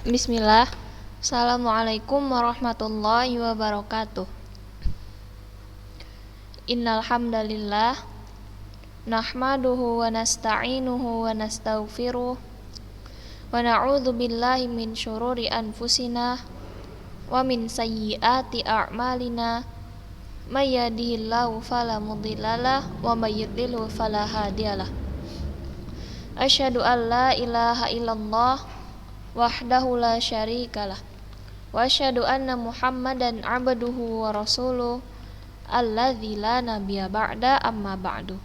Bismillah. Assalamualaikum warahmatullahi wabarakatuh. Innal hamdalillah nahmaduhu wa nasta'inuhu wa nastaghfiruh wa na'udzu billahi min syururi anfusina wa min sayyiati a'malina may yahdihillahu fala mudhillalah wa may yudlilhu fala hadiyalah. Asyhadu an la ilaha illallah wahdahu la syarikalah wa asyhadu anna Muhammadan abduhu wa rasuluh alladzi la nabiyya ba'da amma ba'du.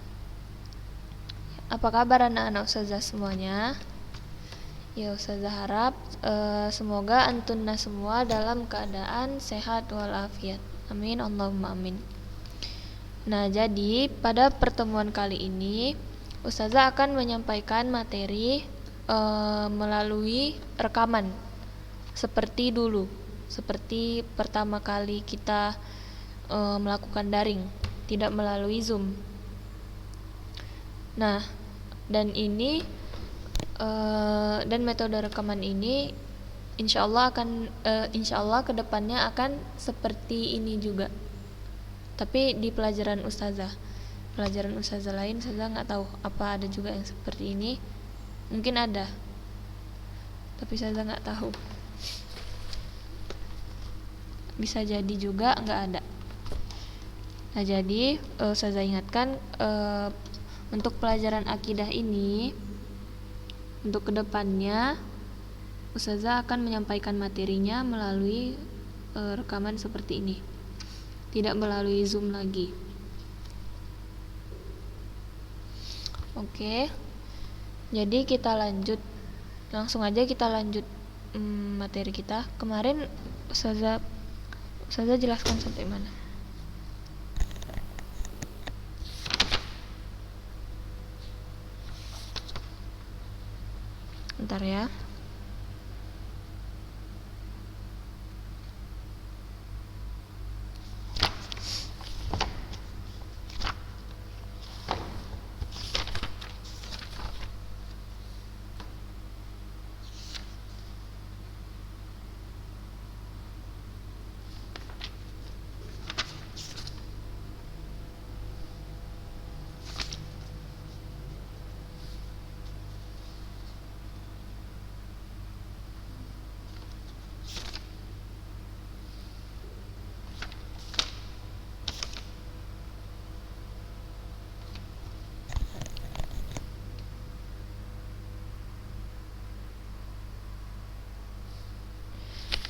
Apa kabar anak-anak ustazah semuanya? Ya, ustazah harap semoga antunna semua dalam keadaan sehat walafiat. Amin Allahumma amin. Nah, jadi pada pertemuan kali ini ustazah akan menyampaikan materi melalui rekaman seperti dulu, seperti pertama kali kita melakukan daring, tidak melalui Zoom. Nah, dan ini dan metode rekaman ini insyaallah kedepannya akan seperti ini juga, tapi di pelajaran ustazah lain ustazah nggak tahu apa ada juga yang seperti ini. Mungkin ada, tapi saya nggak tahu. Bisa jadi juga nggak ada. Nah, jadi saya ingatkan untuk pelajaran akidah ini, untuk kedepannya ustazah akan menyampaikan materinya melalui rekaman seperti ini, tidak melalui Zoom lagi. Oke. Jadi langsung aja kita lanjut materi kita. Kemarin ustazah jelaskan sampai mana? Bentar ya.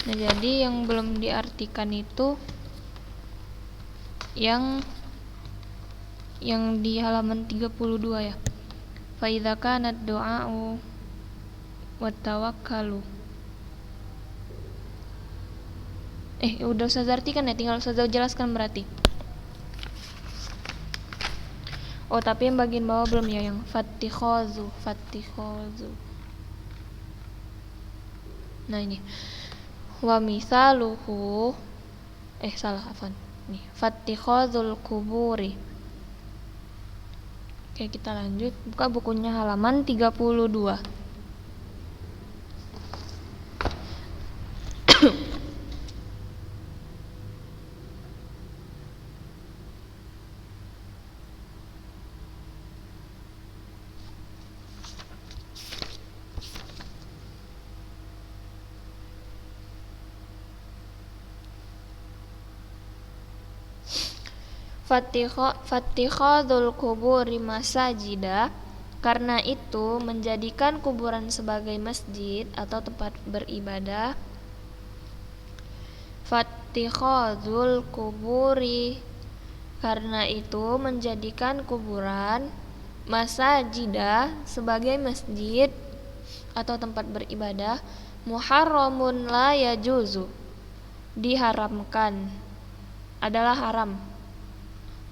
Nah, jadi yang belum diartikan itu yang di halaman 32 ya. Fa idza kana ad-du'a'u wa tawakkalu. Udah saya artikan ya, tinggal saya jelaskan berarti. Oh, tapi yang bagian bawah belum ya, yang fattikhazu. Nah, ini wa misaluhu fattikhazul kuburi. Oke, kita lanjut. Buka bukunya halaman 32. Fattikhadul kuburi masajida, karena itu menjadikan kuburan sebagai masjid atau tempat beribadah. Fattikhadul kuburi, karena itu menjadikan kuburan masajida sebagai masjid atau tempat beribadah. Muharramun la yajuzu, diharamkan, adalah haram.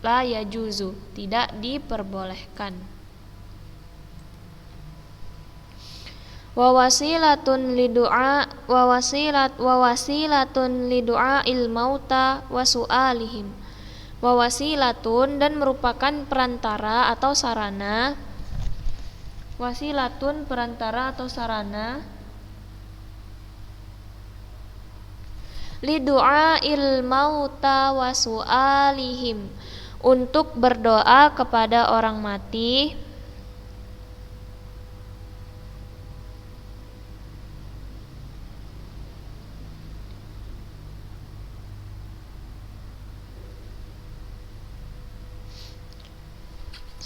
La yajuzu, tidak diperbolehkan. Wa wasilatun lidu'ail mauta wa su'alihim. Wa wasilatun, dan merupakan perantara atau sarana. Wasilatun, perantara atau sarana li du'ail mauta wa su'alihim, untuk berdoa kepada orang mati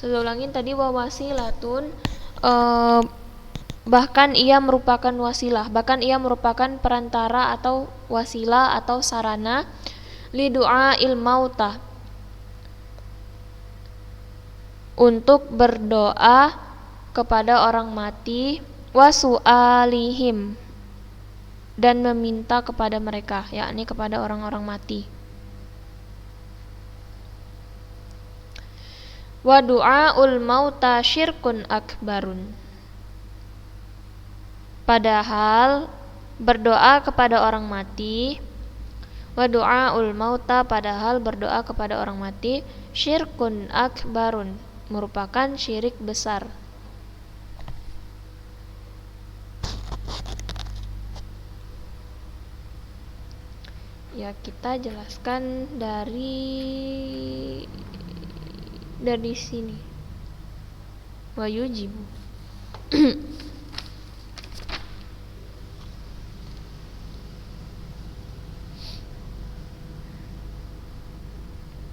Saya ulangin tadi wawasilatun, bahkan ia merupakan wasilah, bahkan ia merupakan perantara atau wasilah atau sarana li du'ail mauta, untuk berdoa kepada orang mati, wa su'alihim, dan meminta kepada mereka, yakni kepada orang-orang mati. Wa du'aul mauta syirkun akbarun, padahal berdoa kepada orang mati, wa du'aul mauta, padahal berdoa kepada orang mati, syirkun akbarun, merupakan syirik besar. Ya, kita jelaskan dari sini. Wa yujibu.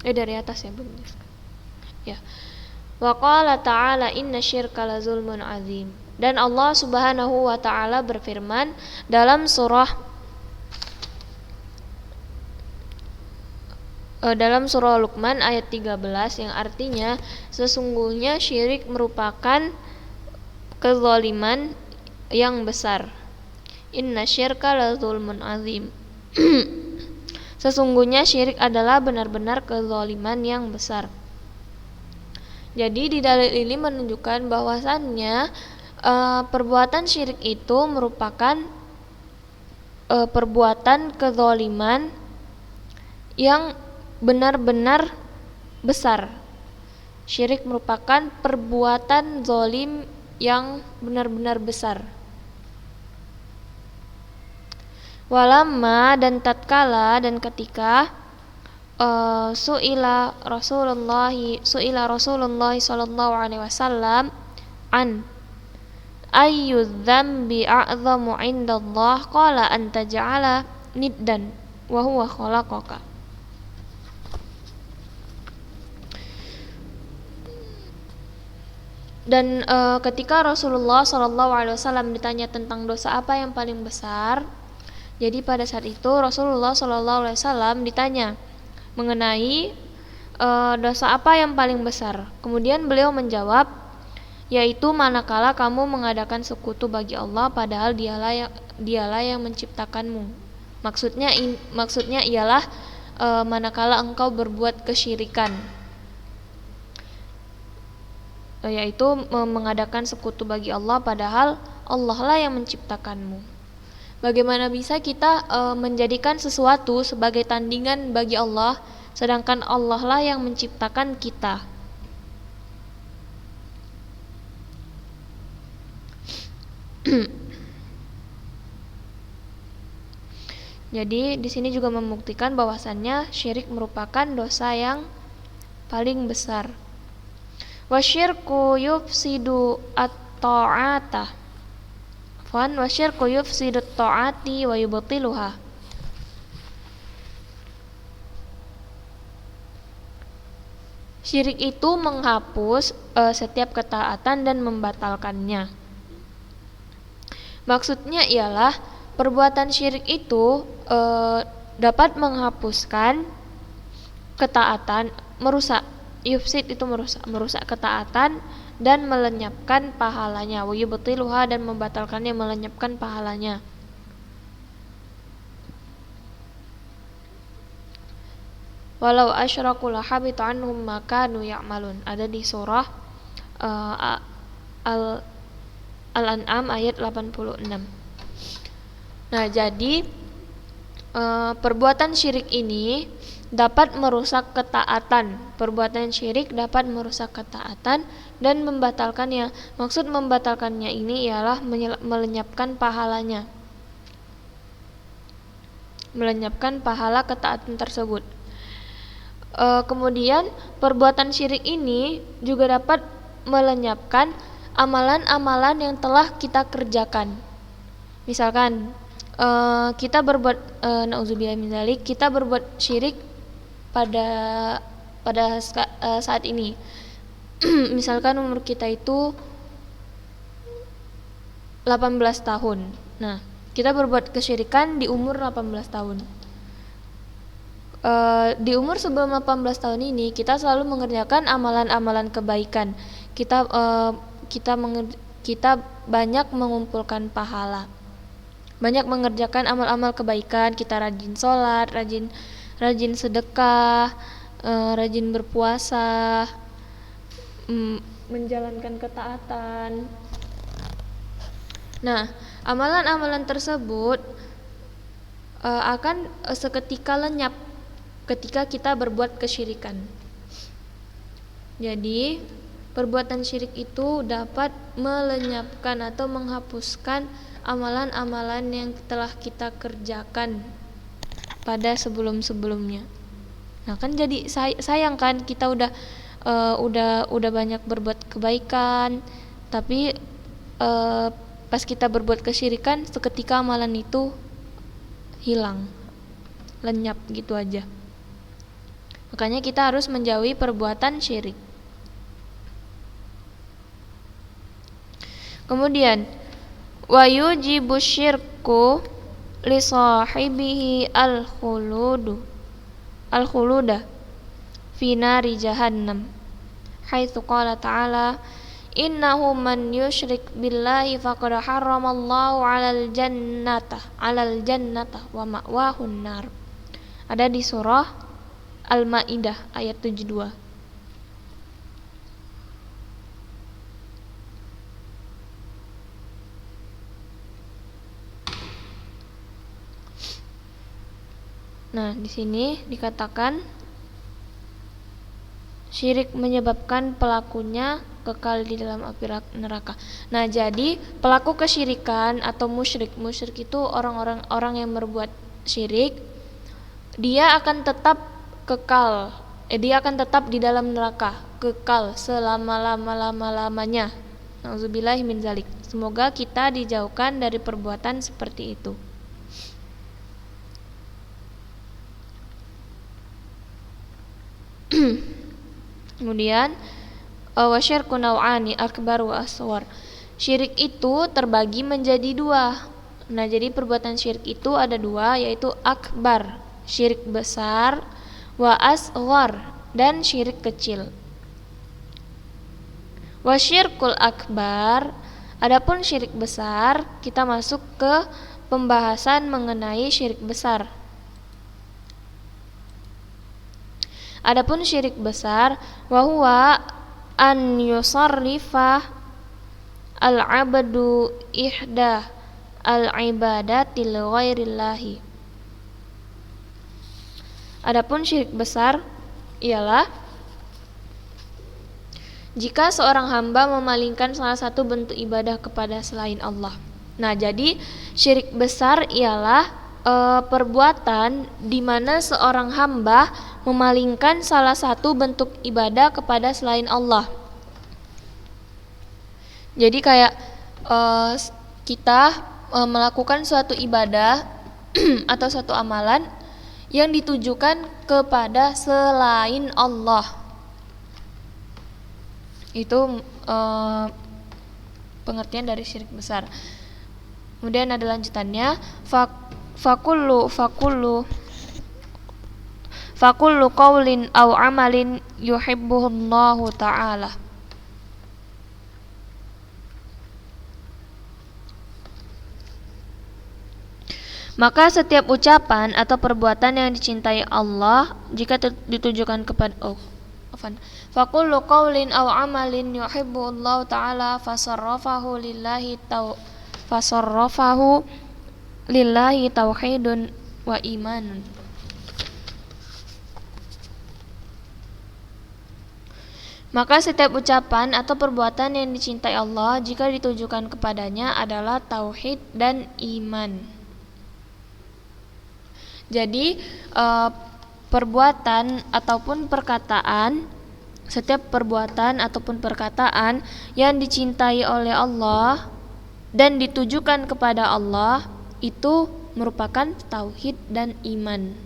Dari atas ya, belum jelaskan. Ya. Wa qala ta'ala inna syirka la zulmun azim. Dan Allah Subhanahu wa taala berfirman dalam surah Luqman ayat 13, yang artinya sesungguhnya syirik merupakan kezaliman yang besar. Inna syirka la zulmun azim. Sesungguhnya syirik adalah benar-benar kezaliman yang besar. Jadi di dalil ini menunjukkan bahwasannya perbuatan syirik itu merupakan perbuatan kezaliman yang benar-benar besar. Syirik merupakan perbuatan zalim yang benar-benar besar. Walamma, dan tatkala dan ketika su'ila Rasulullah sallallahu alaihi wasallam an ayyu dzambi a'zamu 'indallah, qala an taj'ala niddan wa huwa khalaqaka. Dan ketika Rasulullah sallallahu alaihi wasallam ditanya tentang dosa apa yang paling besar, jadi pada saat itu Rasulullah sallallahu alaihi wasallam ditanya mengenai dosa apa yang paling besar. Kemudian beliau menjawab, yaitu manakala kamu mengadakan sekutu bagi Allah padahal dialah yang menciptakanmu. Maksudnya ialah manakala engkau berbuat kesyirikan, yaitu mengadakan sekutu bagi Allah padahal Allah lah yang menciptakanmu. Bagaimana bisa kita menjadikan sesuatu sebagai tandingan bagi Allah, sedangkan Allah lah yang menciptakan kita? Jadi di sini juga membuktikan bahwasannya syirik merupakan dosa yang paling besar. Wasyirku yufsidu at-ta'ata. Wasyirku yufsidu at-ta'ati wa yubtiluha. Syirik itu menghapus setiap ketaatan dan membatalkannya. Maksudnya ialah perbuatan syirik itu dapat menghapuskan ketaatan, yufsid itu merusak ketaatan dan melenyapkan pahalanya. Wa yubtiluha, dan membatalkannya, melenyapkan pahalanya. Walau asyraku la habita anhum ma kanu ya'malun. Ada di surah Al-An'am ayat 86. Nah, jadi perbuatan syirik ini dapat merusak ketaatan. Perbuatan syirik dapat merusak ketaatan dan membatalkannya. Maksud membatalkannya ini ialah melenyapkan pahalanya. melenyapkan pahala ketaatan tersebut. Kemudian perbuatan syirik ini juga dapat melenyapkan amalan-amalan yang telah kita kerjakan. Misalkan kita berbuat nauzubillah min dzalik, kita berbuat syirik pada saat ini. Misalkan umur kita itu 18 tahun. Nah, kita berbuat kesyirikan di umur 18 tahun. Di umur sebelum 18 tahun ini kita selalu mengerjakan amalan-amalan kebaikan. Kita banyak mengumpulkan pahala. Banyak mengerjakan amal-amal kebaikan, kita rajin sholat, rajin sedekah, rajin berpuasa, menjalankan ketaatan. Nah, amalan-amalan tersebut akan seketika lenyap ketika kita berbuat kesyirikan. Jadi, perbuatan syirik itu dapat melenyapkan atau menghapuskan amalan-amalan yang telah kita kerjakan pada sebelum-sebelumnya. Nah, kan jadi sayang kan kita udah banyak berbuat kebaikan, tapi pas kita berbuat kesyirikan seketika amalan itu hilang, lenyap gitu aja. Makanya kita harus menjauhi perbuatan syirik. Kemudian wa yujibu syirku li sahibihi al-khuluda fi nari jahannam haitsu qala ta'ala innahu man yusyrik billahi faqad harramallahu 'alal jannata wa ma'wahun nar. Ada di surah Al-Maidah ayat 72. Nah, di sini dikatakan syirik menyebabkan pelakunya kekal di dalam api neraka. Nah, jadi pelaku kesyirikan atau musyrik itu orang yang berbuat syirik, dia akan tetap kekal. Dia akan tetap di dalam neraka, kekal selama-lamanya. Nauzubillahi min dzalik. Semoga kita dijauhkan dari perbuatan seperti itu. Kemudian wasyirku nau'ani akbar wa aswar. Syirik itu terbagi menjadi dua. Nah, jadi perbuatan syirik itu ada dua, yaitu akbar, syirik besar, wa asghar, dan syirik kecil. Wasyirkul akbar, adapun syirik besar, kita masuk ke pembahasan mengenai syirik besar. Adapun syirik besar, wa huwa an yusarrifa al-'abdu ihda al-'ibadati li ghairillahi. Adapun syirik besar ialah jika seorang hamba memalingkan salah satu bentuk ibadah kepada selain Allah. Nah, jadi syirik besar ialah perbuatan di mana seorang hamba memalingkan salah satu bentuk ibadah kepada selain Allah. Jadi kayak kita melakukan suatu ibadah atau suatu amalan yang ditujukan kepada selain Allah. Itu pengertian dari syirik besar. Kemudian ada lanjutannya, fakullu qaulin aw amalin yuhibbuhullahu ta'ala. Maka setiap ucapan atau perbuatan yang dicintai Allah jika ditujukan kepada fakullu qaulin aw amalin yuhibbuhullahu ta'ala fasarrafahu lillahi tauhidun wa imanun. Maka setiap ucapan atau perbuatan yang dicintai Allah jika ditujukan kepadanya adalah tauhid dan iman. Jadi perbuatan ataupun perkataan, setiap perbuatan ataupun perkataan yang dicintai oleh Allah dan ditujukan kepada Allah itu merupakan tauhid dan iman.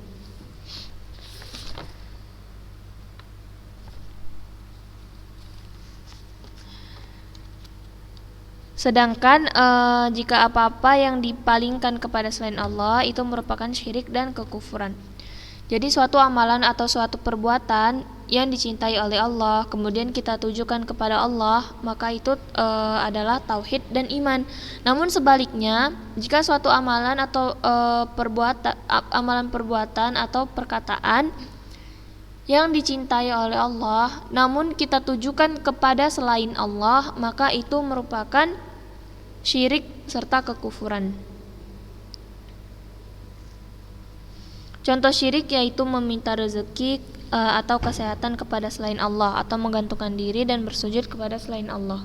Sedangkan jika apa-apa yang dipalingkan kepada selain Allah itu merupakan syirik dan kekufuran. Jadi suatu amalan atau suatu perbuatan yang dicintai oleh Allah kemudian kita tujukan kepada Allah, maka itu adalah tauhid dan iman. Namun sebaliknya, jika suatu amalan atau amalan perbuatan atau perkataan yang dicintai oleh Allah namun kita tujukan kepada selain Allah, maka itu merupakan syirik serta kekufuran. Contoh syirik yaitu meminta rezeki atau kesehatan kepada selain Allah, atau menggantungkan diri dan bersujud kepada selain Allah.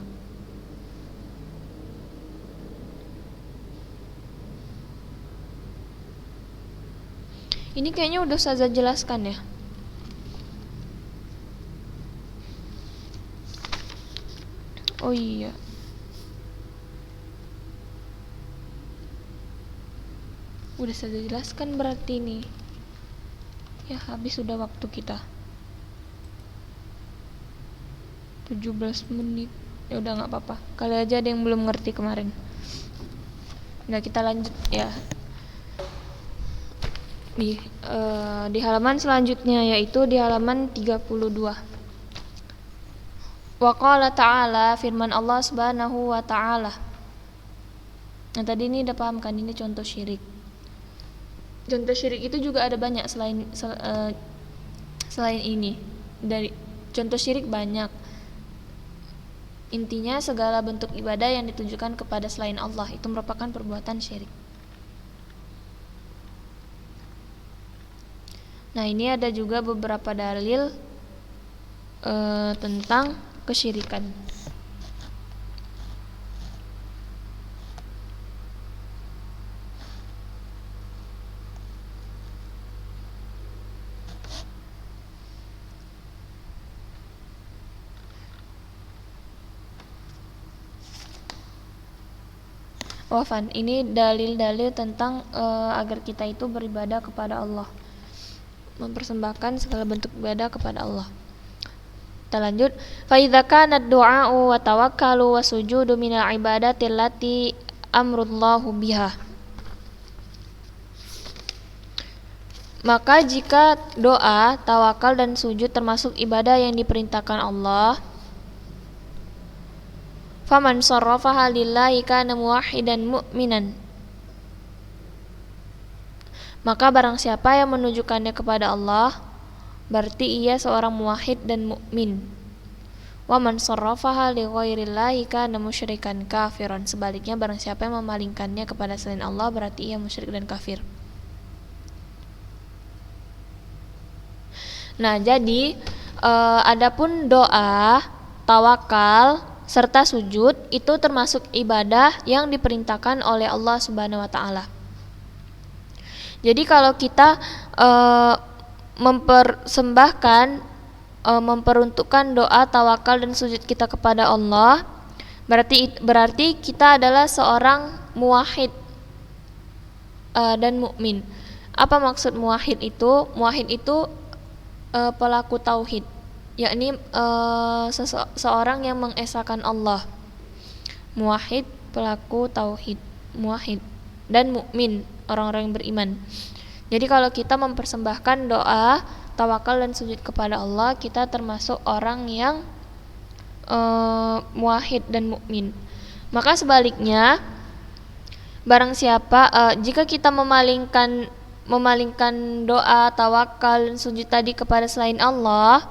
Ini kayaknya udah saya jelaskan ya. Oh iya. Udah saya jelaskan berarti nih. Ya habis sudah waktu kita 17 menit. Ya udah gak apa-apa, kali aja ada yang belum ngerti kemarin. Nah kita lanjut ya. Di halaman selanjutnya yaitu di halaman 32. Wa qala ta'ala, firman Allah subhanahu wa ta'ala. Nah tadi ini udah paham kan, ini contoh syirik. Contoh syirik itu juga ada banyak selain ini. Dari contoh syirik banyak. Intinya segala bentuk ibadah yang ditujukan kepada selain Allah itu merupakan perbuatan syirik. Nah, ini ada juga beberapa dalil tentang kesyirikan. Wafan, ini dalil-dalil tentang agar kita itu beribadah kepada Allah, mempersembahkan segala bentuk ibadah kepada Allah. Kita lanjut. Fa idza kana ad-du'a'u wa tawakkalu wa sujudu minal ibadati allati amrullahu biha. Maka jika doa, tawakal dan sujud termasuk ibadah yang diperintahkan Allah, faman sarrafaha lillahi kana muwahhidan mu'minan. Maka barang siapa yang menunjukkannya kepada Allah, berarti ia seorang muwahhid dan mukmin. Wa man sarrafaha li ghairillahi kana musyrikan kafiran. Sebaliknya barang siapa yang memalingkannya kepada selain Allah, berarti ia musyrik dan kafir. Nah, jadi adapun doa, tawakal serta sujud itu termasuk ibadah yang diperintahkan oleh Allah Subhanahu wa taala. Jadi kalau kita memperuntukkan doa, tawakal dan sujud kita kepada Allah, berarti kita adalah seorang muwahhid dan mukmin. Apa maksud muwahhid itu? Muwahhid itu pelaku tauhid, yakni seseorang yang mengesahkan Allah. Muwahhid, pelaku tauhid, muwahhid dan mukmin, orang-orang yang beriman. Jadi kalau kita mempersembahkan doa, tawakal dan sujud kepada Allah, kita termasuk orang yang muwahhid dan mukmin. Maka sebaliknya, barang siapa jika kita memalingkan doa, tawakal dan sujud tadi kepada selain Allah,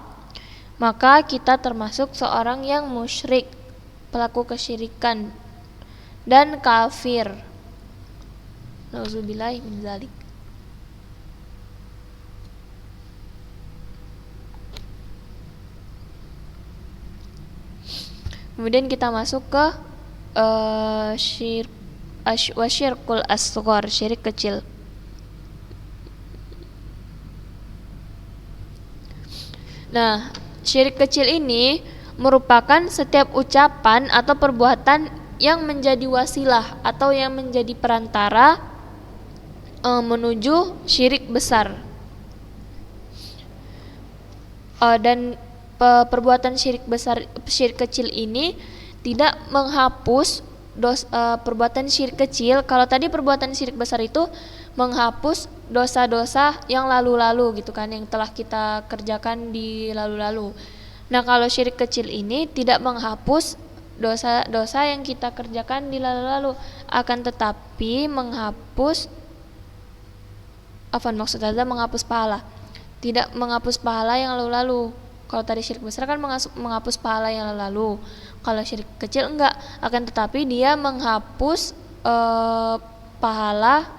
maka kita termasuk seorang yang musyrik, pelaku kesyirikan dan kafir. Nauzubillahi min dzalik. Kemudian kita masuk ke syirkul asghar, syirik kecil. Nah, syirik kecil ini merupakan setiap ucapan atau perbuatan yang menjadi wasilah atau yang menjadi perantara menuju syirik besar. Dan perbuatan syirik kecil ini tidak menghapus perbuatan syirik kecil. Kalau tadi perbuatan syirik besar itu menghapus dosa-dosa yang lalu-lalu gitu kan, yang telah kita kerjakan di lalu-lalu. Nah, kalau syirik kecil ini tidak menghapus dosa-dosa yang kita kerjakan di lalu-lalu, akan tetapi menghapus menghapus pahala. Tidak menghapus pahala yang lalu-lalu. Kalau tadi syirik besar kan menghapus pahala yang lalu-lalu. Kalau syirik kecil enggak, akan tetapi dia menghapus pahala.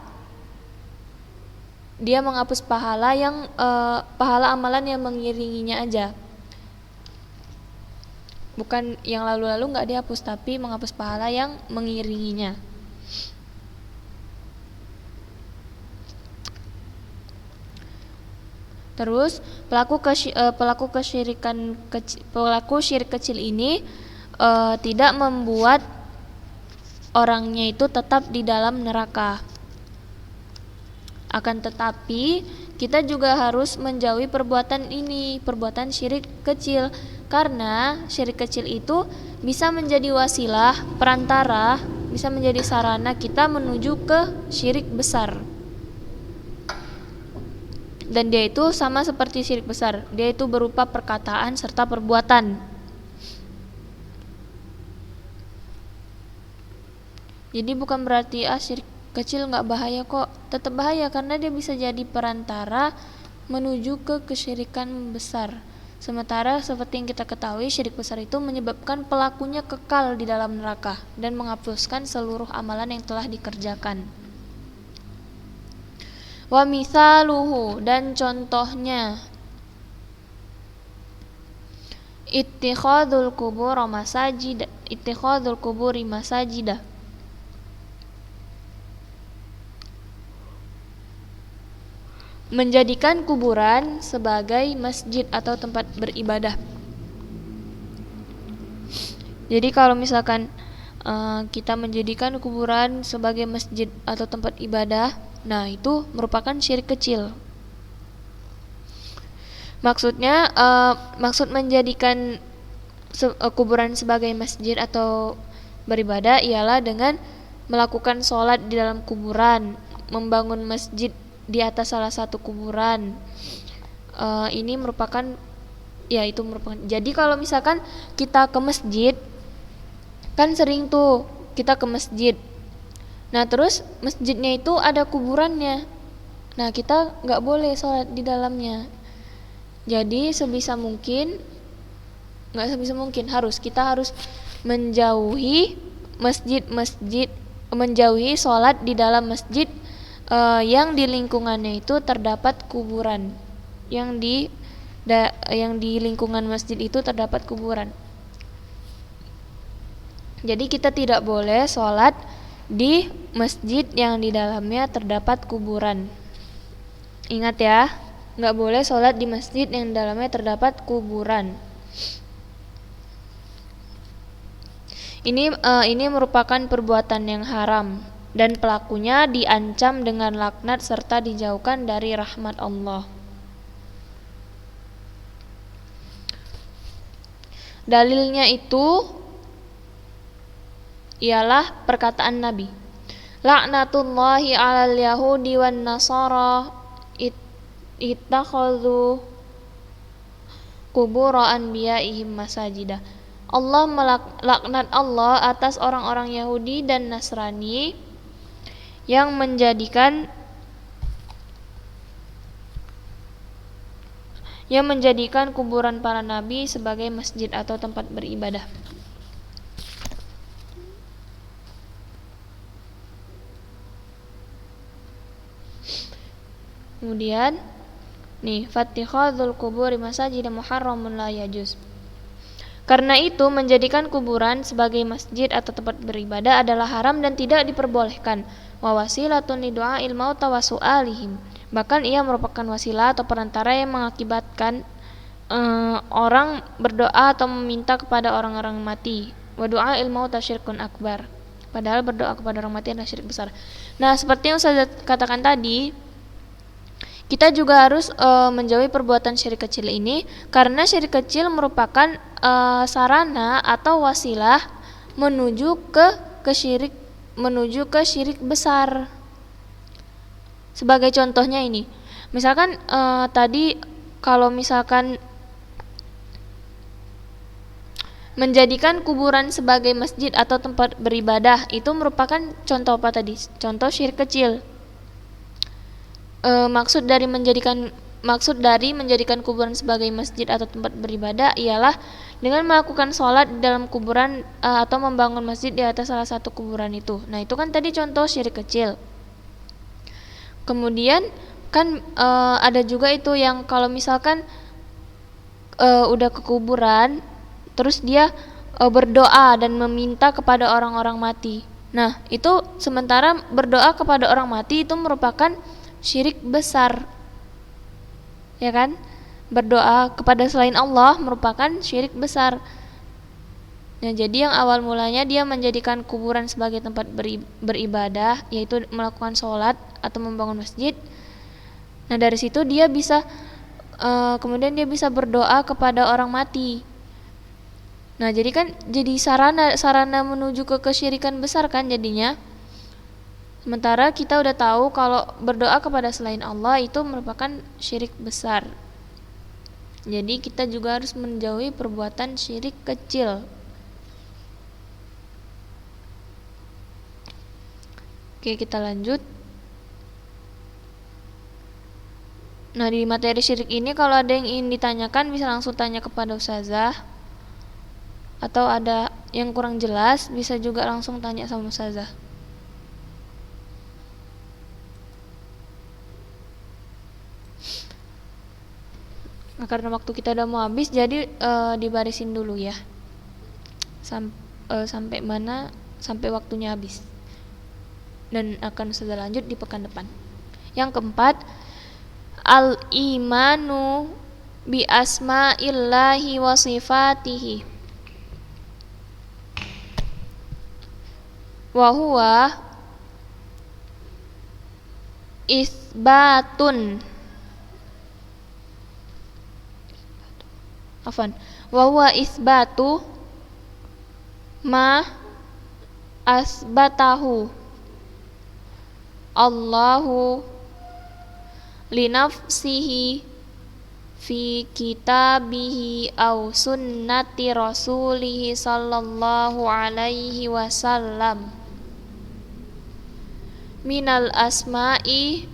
Dia menghapus pahala yang pahala amalan yang mengiringinya aja. Bukan yang lalu-lalu enggak dihapus, tapi menghapus pahala yang mengiringinya. Terus pelaku syirik kecil ini tidak membuat orangnya itu tetap di dalam neraka. Akan tetapi kita juga harus menjauhi perbuatan syirik kecil, karena syirik kecil itu bisa menjadi wasilah, perantara, bisa menjadi sarana kita menuju ke syirik besar. Dan dia itu sama seperti syirik besar, dia itu berupa perkataan serta perbuatan. Jadi bukan berarti syirik kecil nggak bahaya kok, tetap bahaya karena dia bisa jadi perantara menuju ke kesyirikan besar. Sementara seperti yang kita ketahui, syirik besar itu menyebabkan pelakunya kekal di dalam neraka dan menghapuskan seluruh amalan yang telah dikerjakan. Wa mithaluhu, dan contohnya ittikhadul kuburi masajida, menjadikan kuburan sebagai masjid atau tempat beribadah. Jadi kalau misalkan kita menjadikan kuburan sebagai masjid atau tempat ibadah, nah itu merupakan syirik kecil. Maksudnya maksud menjadikan kuburan sebagai masjid atau beribadah ialah dengan melakukan sholat di dalam kuburan, membangun masjid di atas salah satu kuburan. Ini merupakan jadi kalau misalkan kita ke masjid, kan sering tuh kita ke masjid. Nah terus masjidnya itu ada kuburannya. Nah kita nggak boleh sholat di dalamnya. Jadi kita harus menjauhi menjauhi sholat di dalam masjid yang di lingkungannya itu terdapat kuburan. Yang di lingkungan masjid itu terdapat kuburan. Jadi kita tidak boleh sholat di masjid yang di dalamnya terdapat kuburan. Ingat ya, nggak boleh sholat di masjid yang di dalamnya terdapat kuburan. Ini merupakan perbuatan yang haram dan pelakunya diancam dengan laknat serta dijauhkan dari rahmat Allah. Dalilnya itu ialah perkataan Nabi, laknatullahi 'alal yahudi wan nasara ittakhadhu qubur anbiya'ihim masajida. Laknat Allah atas orang-orang Yahudi dan Nasrani yang menjadikan kuburan para nabi sebagai masjid atau tempat beribadah. Kemudian fattikhadzul quburi masajid muharramun la yajuz. Karena itu menjadikan kuburan sebagai masjid atau tempat beribadah adalah haram dan tidak diperbolehkan. Wa wasilatun li du'ail mauta wa su'alihim. Bahkan ia merupakan wasilah atau perantara yang mengakibatkan orang berdoa atau meminta kepada orang-orang mati. Wa du'a il mauta syirkun akbar. Padahal berdoa kepada orang mati adalah syirik besar. Nah, seperti yang saya katakan tadi, kita juga harus menjauhi perbuatan syirik kecil ini, karena syirik kecil merupakan sarana atau wasilah menuju ke syirik besar. Sebagai contohnya ini, misalkan tadi kalau misalkan menjadikan kuburan sebagai masjid atau tempat beribadah, itu merupakan contoh apa tadi? Contoh syirik kecil. Maksud dari menjadikan kuburan sebagai masjid atau tempat beribadah ialah dengan melakukan sholat di dalam kuburan atau membangun masjid di atas salah satu kuburan itu. Nah, itu kan tadi contoh syirik kecil. Kemudian kan ada juga itu yang kalau misalkan udah ke kuburan, terus dia berdoa dan meminta kepada orang-orang mati. Nah, itu sementara berdoa kepada orang mati itu merupakan syirik besar, ya kan? Berdoa kepada selain Allah merupakan syirik besar. Nah, jadi yang awal mulanya dia menjadikan kuburan sebagai tempat beribadah, yaitu melakukan sholat atau membangun masjid. Nah, dari situ dia bisa kemudian dia bisa berdoa kepada orang mati. Nah, jadi kan jadi sarana menuju ke kesyirikan besar kan jadinya. Sementara kita udah tahu kalau berdoa kepada selain Allah itu merupakan syirik besar. Jadi kita juga harus menjauhi perbuatan syirik kecil. Oke, kita lanjut. Nah, di materi syirik ini kalau ada yang ingin ditanyakan bisa langsung tanya kepada ustazah. Atau ada yang kurang jelas bisa juga langsung tanya sama ustazah. Nah, karena waktu kita udah mau habis, jadi dibarisin dulu ya. Sampai mana? Sampai waktunya habis. Dan akan ustazah lanjut di pekan depan. Yang keempat, al-imanu bi asma'illahi wa sifatihi. Wa huwa isbatun wa huwa isbatu ma asbatahu Allahu linafsihi fi kitabihi aw sunnati rasulihi sallallahu alaihi wasallam minal asma'i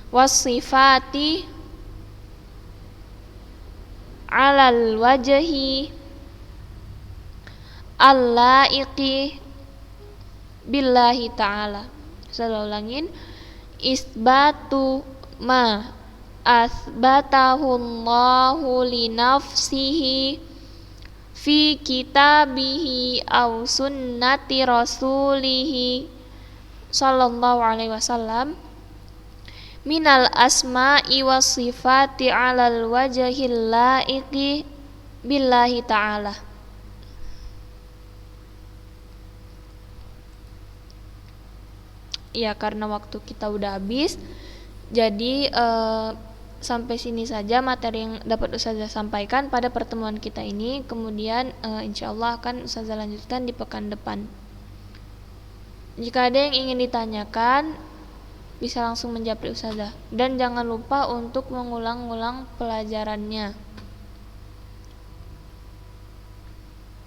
wasifati alal wajhi allaiqi billahi ta'ala. Saya ulangin, isbatu ma asbatahu Allahu li nafsihi fi kitabihi aw sunnati rasulihi sallallahu alaihi wasallam minal asma'i was sifati alal wajhil laiqi billahi ta'ala. Ya, karena waktu kita udah habis, jadi sampai sini saja materi yang dapat ustazah sampaikan pada pertemuan kita ini. Kemudian insyaallah akan ustazah lanjutkan di pekan depan. Jika ada yang ingin ditanyakan, bisa langsung menjawab ustazah. Dan jangan lupa untuk mengulang-ulang pelajarannya.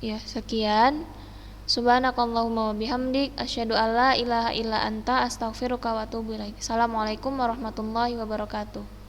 Ya, sekian. Subhanakallahumma wa bihamdik asyhadu alla ilaha illa anta astaghfiruka wa atubu ilaik. Assalamualaikum warahmatullahi wabarakatuh.